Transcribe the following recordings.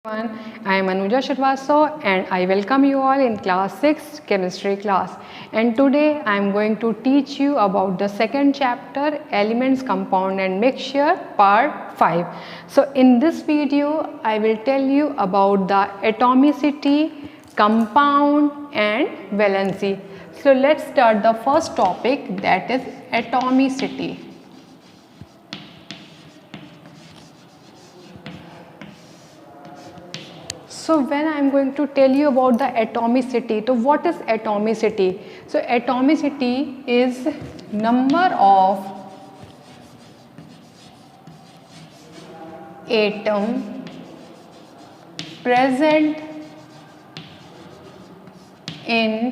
I am Anuja Shrivastava and I welcome you all in class 6 chemistry class, and today I am going to teach you about the second chapter, elements, compound and mixture, part 5. So in this video I will tell you about the atomicity, compound and valency. So let's start the first topic, that is atomicity. So when I am going to tell you about the atomicity, so what is atomicity? So atomicity is number of atom present in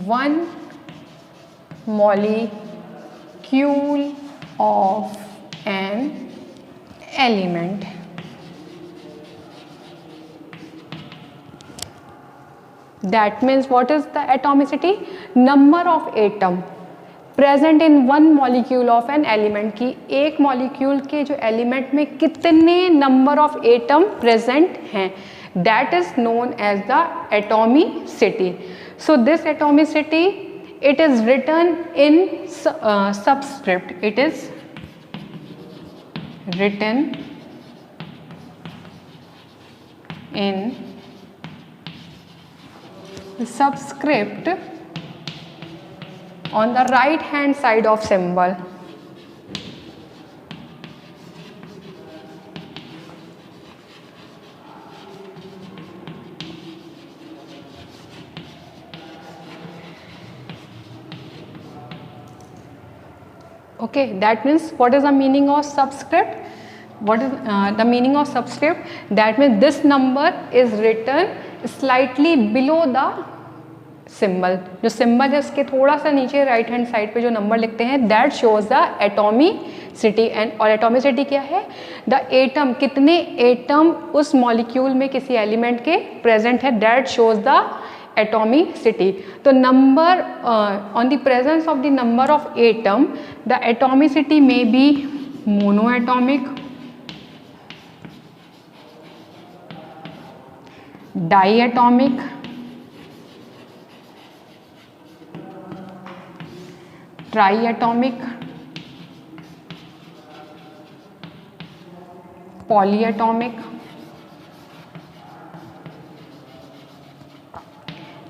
one molecule of an element. That means what is the atomicity? Number of atom present in one molecule of an element की एक molecule के जो element में कितने number of atom present हैं, that is known as the atomicity. So this atomicity it is written in subscript. It is written in subscript on the right hand side of symbol. Okay, that means what is the meaning of subscript? What is the meaning of subscript? That means this number is written slightly below the symbol. जो symbol है उसके थोड़ा सा नीचे right hand side पे जो number लिखते हैं, that shows the atomicity. and और atomicity क्या है? The atom, कितने एटम उस मॉलिक्यूल में किसी एलिमेंट के प्रेजेंट है, that shows the atomicity. तो number on the presence of the number of atom, the atomicity may be monoatomic, diatomic, triatomic, polyatomic.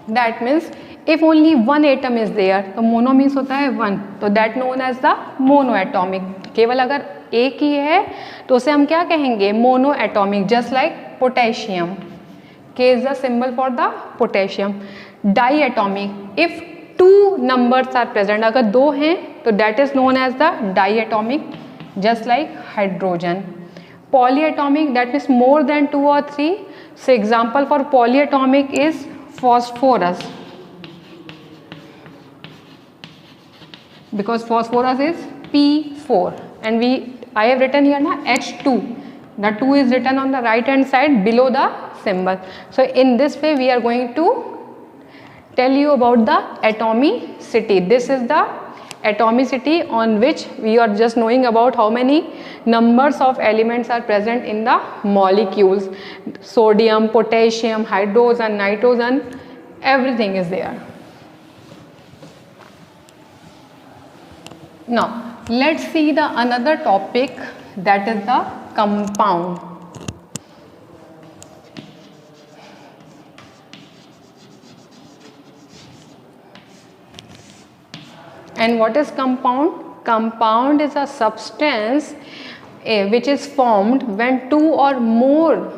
That means if only one atom is there, तो mono means होता है one, तो that known as the monoatomic. केवल अगर एक ही है तो उसे हम क्या कहेंगे? monoatomic. just like potassium. K is the symbol for the potassium. Diatomic. If two numbers are present, अगर दो हैं तो that is known as the diatomic, just like hydrogen. Polyatomic, that means more than two or three. So example for polyatomic is phosphorus, because phosphorus is P4 and I have written here na H2. The 2 is written on the right hand side below the symbol. So in this way we are going to tell you about the atomicity. This is the atomicity on which we are just knowing about how many numbers of elements are present in the molecules. Sodium, potassium, hydrogen, nitrogen, everything is there. Now let's see the another topic, that is the compound. And what is compound? Compound is a substance which is formed when two or more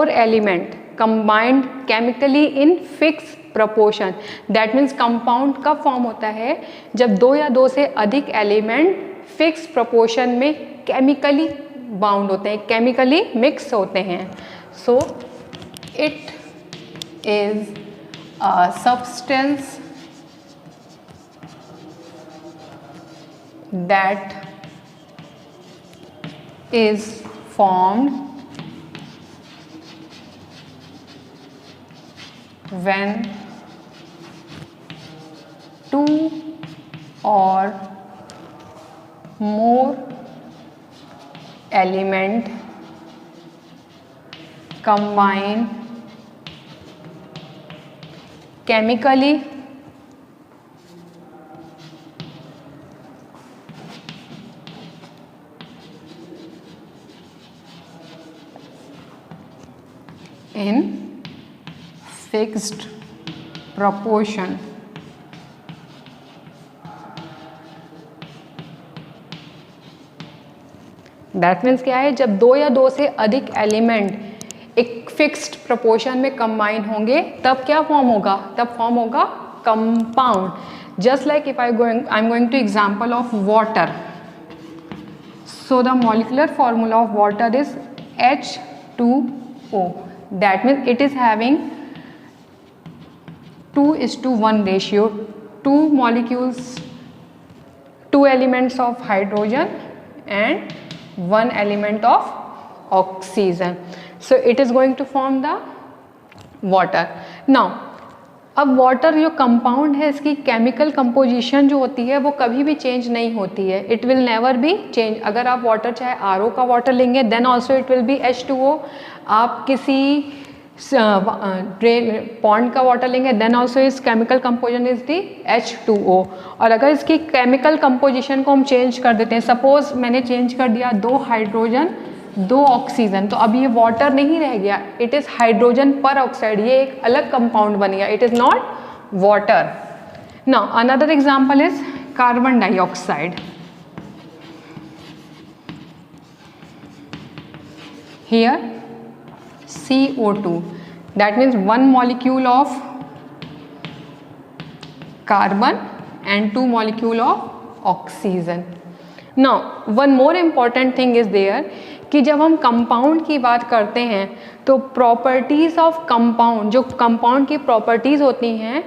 element combined chemically in fixed proportion. That means compound कब form होता है? जब दो या दो से अधिक element fix proportion में केमिकली बाउंड होते हैं, केमिकली मिक्स होते हैं. So it is a substance that is formed when two or more element combine chemically in fixed proportion. That means क्या है, जब दो या दो से अधिक एलिमेंट एक फिक्स्ड प्रोपोर्शन में कंबाइन होंगे तब क्या फॉर्म होगा, तब फॉर्म होगा compound. Just like if I am going two example of water. So the molecular formula of water is H2O. That means it is having 2:1 ratio, 2 molecules, 2 elements of hydrogen and 1 element of oxygen. So it is going to form the water. Now अब water जो compound है इसकी chemical composition जो होती है वो कभी भी चेंज नहीं होती है. It will never be change. अगर आप वाटर चाहे RO का वाटर लेंगे then also it will be H2O. आप किसी पॉन्ड का वाटर लेंगे देन ऑल्सो इस chemical composition is the H2O. और अगर इसकी केमिकल कंपोजिशन को हम चेंज कर देते हैं, सपोज मैंने चेंज कर दिया 2 हाइड्रोजन 2 ऑक्सीजन, तो अब ये वाटर नहीं रह गया, इट इज़ हाइड्रोजन पर ऑक्साइड, ये एक अलग कंपाउंड बन गया, it is not water. Now another example is carbon dioxide. Here CO2, that means 1 molecule of carbon and 2 molecule of oxygen. Now one more important thing is there कि जब हम compound की बात करते हैं तो प्रॉपर्टीज़ ऑफ कंपाउंड, जो compound की प्रॉपर्टीज़ होती हैं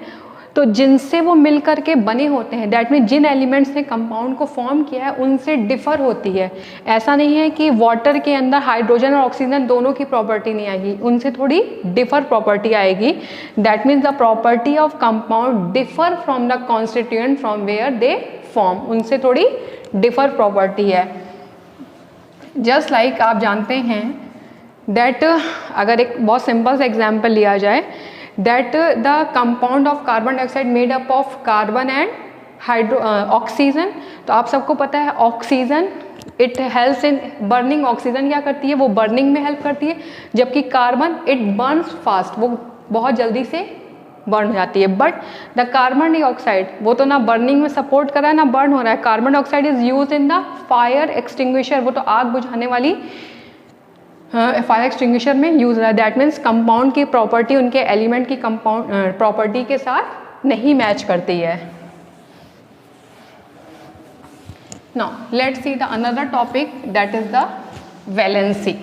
तो जिनसे वो मिल कर के बने होते हैं, दैट मीन जिन एलिमेंट्स ने कंपाउंड को फॉर्म किया है उनसे डिफ़र होती है. ऐसा नहीं है कि वाटर के अंदर हाइड्रोजन और ऑक्सीजन दोनों की प्रॉपर्टी नहीं आएगी, उनसे थोड़ी डिफ़र प्रॉपर्टी आएगी. That means the property of compound differ from the constituent from where they form, उनसे थोड़ी डिफ़र प्रॉपर्टी है. जस्ट लाइक आप जानते हैं दैट अगर एक बहुत सिंपल सा एग्जाम्पल लिया जाए, that the compound of carbon dioxide made up of carbon and oxygen. तो आप सबको पता है oxygen it helps in burning. Oxygen क्या करती है, वो बर्निंग में हेल्प करती है, जबकि कार्बन इट बर्न्स फास्ट, वो बहुत जल्दी से बर्न हो जाती है. बट द कार्बन डाइऑक्साइड वो तो ना बर्निंग में सपोर्ट कर रहा है ना बर्न हो रहा है. Carbon dioxide is use in the fire extinguisher, वो तो आग बुझाने वाली फायर एक्सटिंग्विशर में यूज रहा है. दैट मीन्स कंपाउंड की प्रॉपर्टी उनके एलिमेंट की कंपाउंड प्रॉपर्टी के साथ नहीं मैच करती है. Now let's see the another topic that is the valency.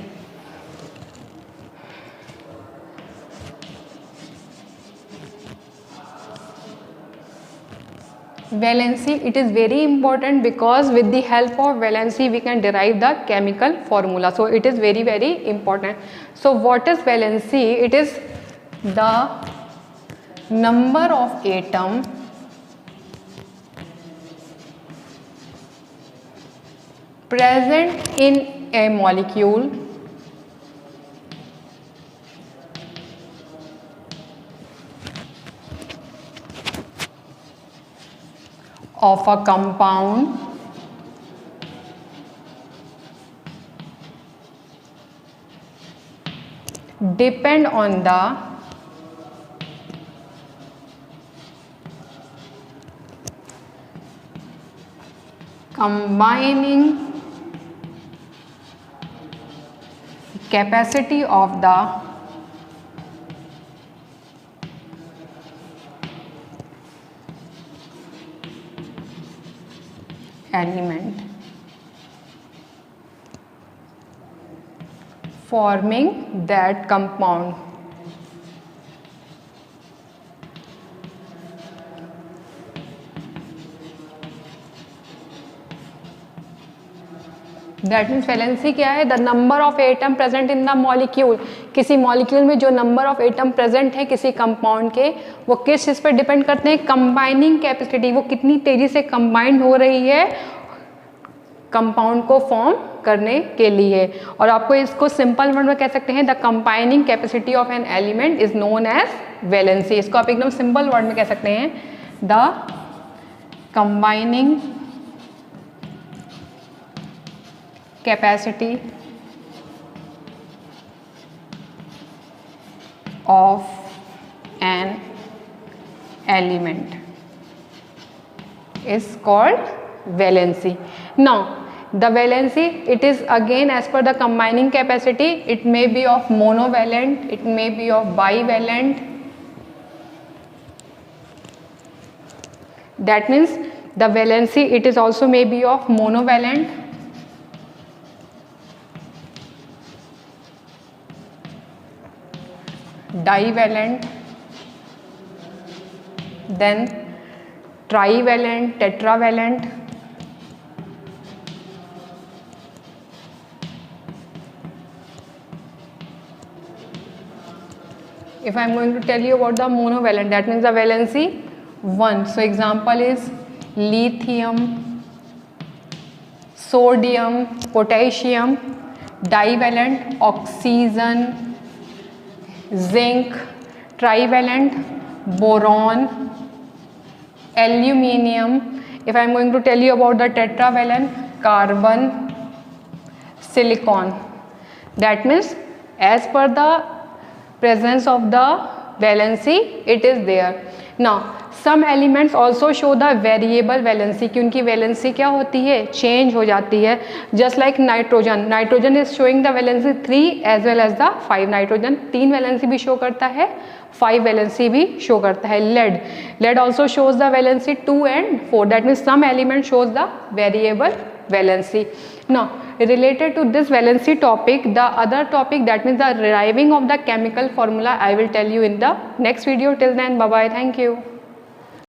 Valency, it is very important because with the help of valency we can derive the chemical formula. So it is very very important. So what is valency? It is the number of atom present in a molecule of a compound depend on the combining capacity of the element forming that compound. That means valency क्या है, the number of atom present in the molecule. किसी molecule में जो number of atom present है किसी compound के, वो किस चीज़ पर डिपेंड करते हैं, कंबाइनिंग कैपेसिटी, वो कितनी तेज़ी से कंबाइंड हो रही है कंपाउंड को फॉर्म करने के लिए। और आपको इसको सिंपल वर्ड में कह सकते हैं the combining capacity of an element is known as valency. इसको आप एकदम सिंपल वर्ड में कह सकते हैं the combining capacity of an element is called valency. Now the valency, it is again as per the combining capacity, it may be of monovalent, it may be of bivalent. That means the valency, it is also may be of monovalent, divalent, then trivalent, tetravalent, if I am going to tell you about the monovalent, that means the valency 1. So example is lithium, sodium, potassium. Divalent, oxygen, zinc. Trivalent, boron, aluminium. If I am going to tell you about the tetravalent, carbon, silicon. That means as per the presence of the valency it is there. Now some elements also show the variable valency कि उनकी valency क्या होती है, change हो जाती है. Just like nitrogen, nitrogen is showing the valency 3 as well as the 5. nitrogen 3 valency भी show करता है, 5 valency भी show करता है. lead also shows the valency 2 and 4. that means some element shows the variable valency. Now related to this valency topic, the other topic, that means the deriving of the chemical formula, I will tell you in the next video. Till then, bye bye, thank you.